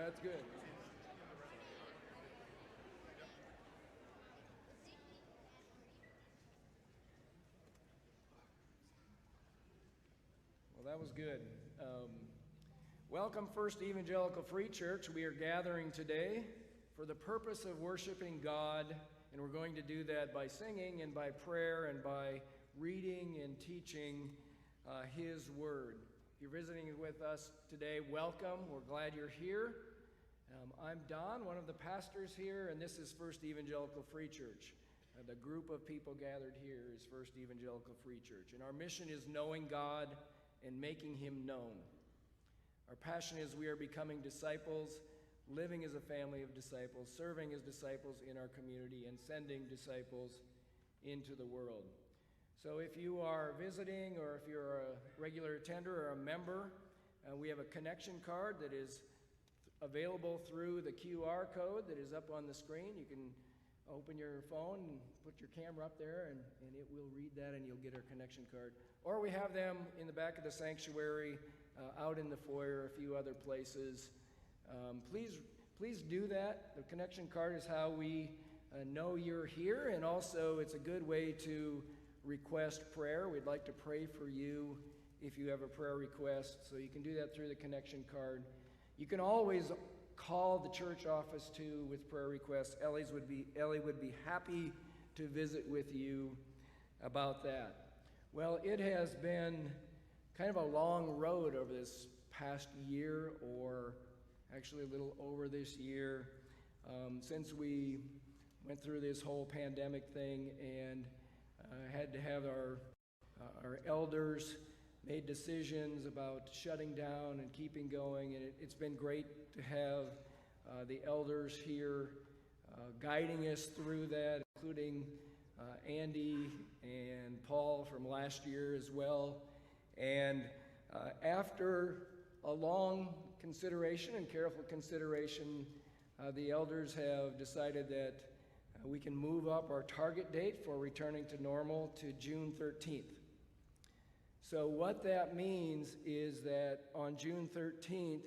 That's good. Well, that was good. Welcome, First Evangelical Free Church. We are gathering today for the purpose of worshiping God, and we're going to do that by singing and by prayer and by reading and teaching His Word. If you're visiting with us today, welcome. We're glad you're here. I'm Don, one of the pastors here, and this is First Evangelical Free Church. The group of people gathered here is First Evangelical Free Church, and our mission is knowing God and making Him known. Our passion is we are becoming disciples, living as a family of disciples, serving as disciples in our community, and sending disciples into the world. So if you are visiting or if you're a regular attender or a member, we have a connection card that is available through the QR code that is up on the screen. You can open your phone and put your camera up there, and it will read that, and you'll get our connection card. Or we have them in the back of the sanctuary, out in the foyer, a few other places. Please do that. The connection card is how we know you're here, and also it's a good way to request prayer. We'd like to pray for you if you have a prayer request, so you can do that through the connection card. You can always call the church office too with prayer requests. Ellie would be happy to visit with you about that. Well, it has been kind of a long road over this past year, or actually a little over this year, since we went through this whole pandemic thing and had to have our elders made decisions about shutting down and keeping going, and it's been great to have the elders here guiding us through that, including Andy and Paul from last year as well. And after a long consideration and careful consideration, the elders have decided that we can move up our target date for returning to normal to June 13th. So what that means is that on June 13th,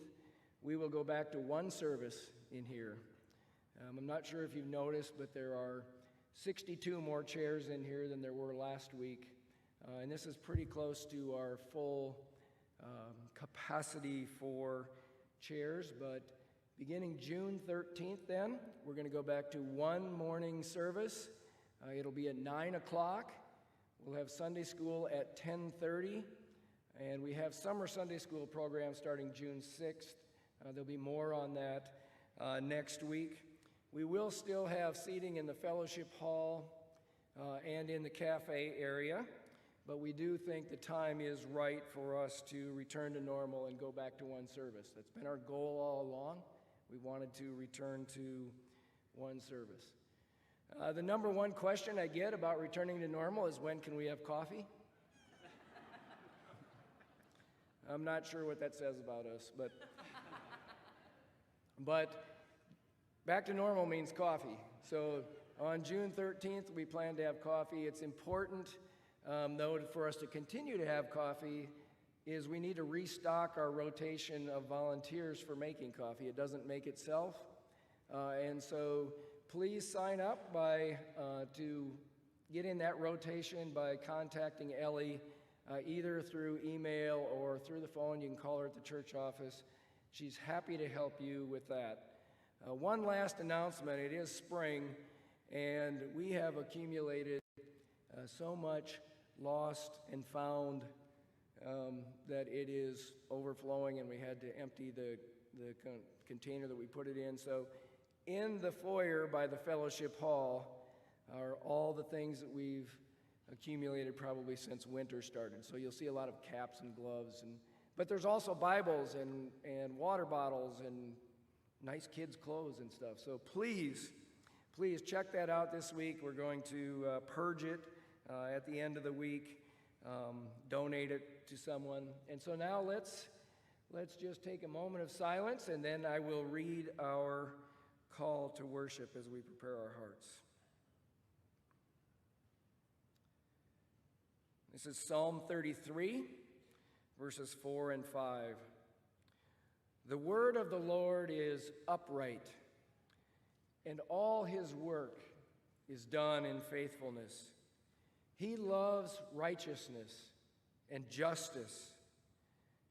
we will go back to one service in here. I'm not sure if you've noticed, but there are 62 more chairs in here than there were last week. And this is pretty close to our full capacity for chairs. But beginning June 13th then, we're going to go back to one morning service. It'll be at 9 o'clock. We'll have Sunday school at 10:30. And we have summer Sunday school program starting June 6th. There'll be more on that next week. We will still have seating in the fellowship hall and in the cafe area. But we do think the time is right for us to return to normal and go back to one service. That's been our goal all along. We wanted to return to one service. The number one question I get about returning to normal is, when can we have coffee? I'm not sure what that says about us, but back to normal means coffee. So on June 13th, we plan to have coffee. It's important, though, for us to continue to have coffee, is we need to restock our rotation of volunteers for making coffee. It doesn't make itself. And so please sign up to get in that rotation by contacting Ellie, either through email or through the phone. You can call her at the church office. She's happy to help you with that. One last announcement. It is spring, and we have accumulated so much lost and found that it is overflowing, and we had to empty the container that we put it in. So in the foyer by the fellowship hall are all the things that we've accumulated probably since winter started. So you'll see a lot of caps and gloves, but there's also Bibles and water bottles and nice kids' clothes and stuff. So please check that out this week. We're going to purge it at the end of the week, donate it to someone. And so now let's just take a moment of silence, and then I will read our call to worship as we prepare our hearts. This is Psalm 33, verses 4 and 5. The word of the Lord is upright, and all his work is done in faithfulness. He loves righteousness and justice.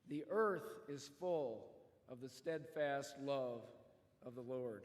The earth is full of the steadfast love of the Lord.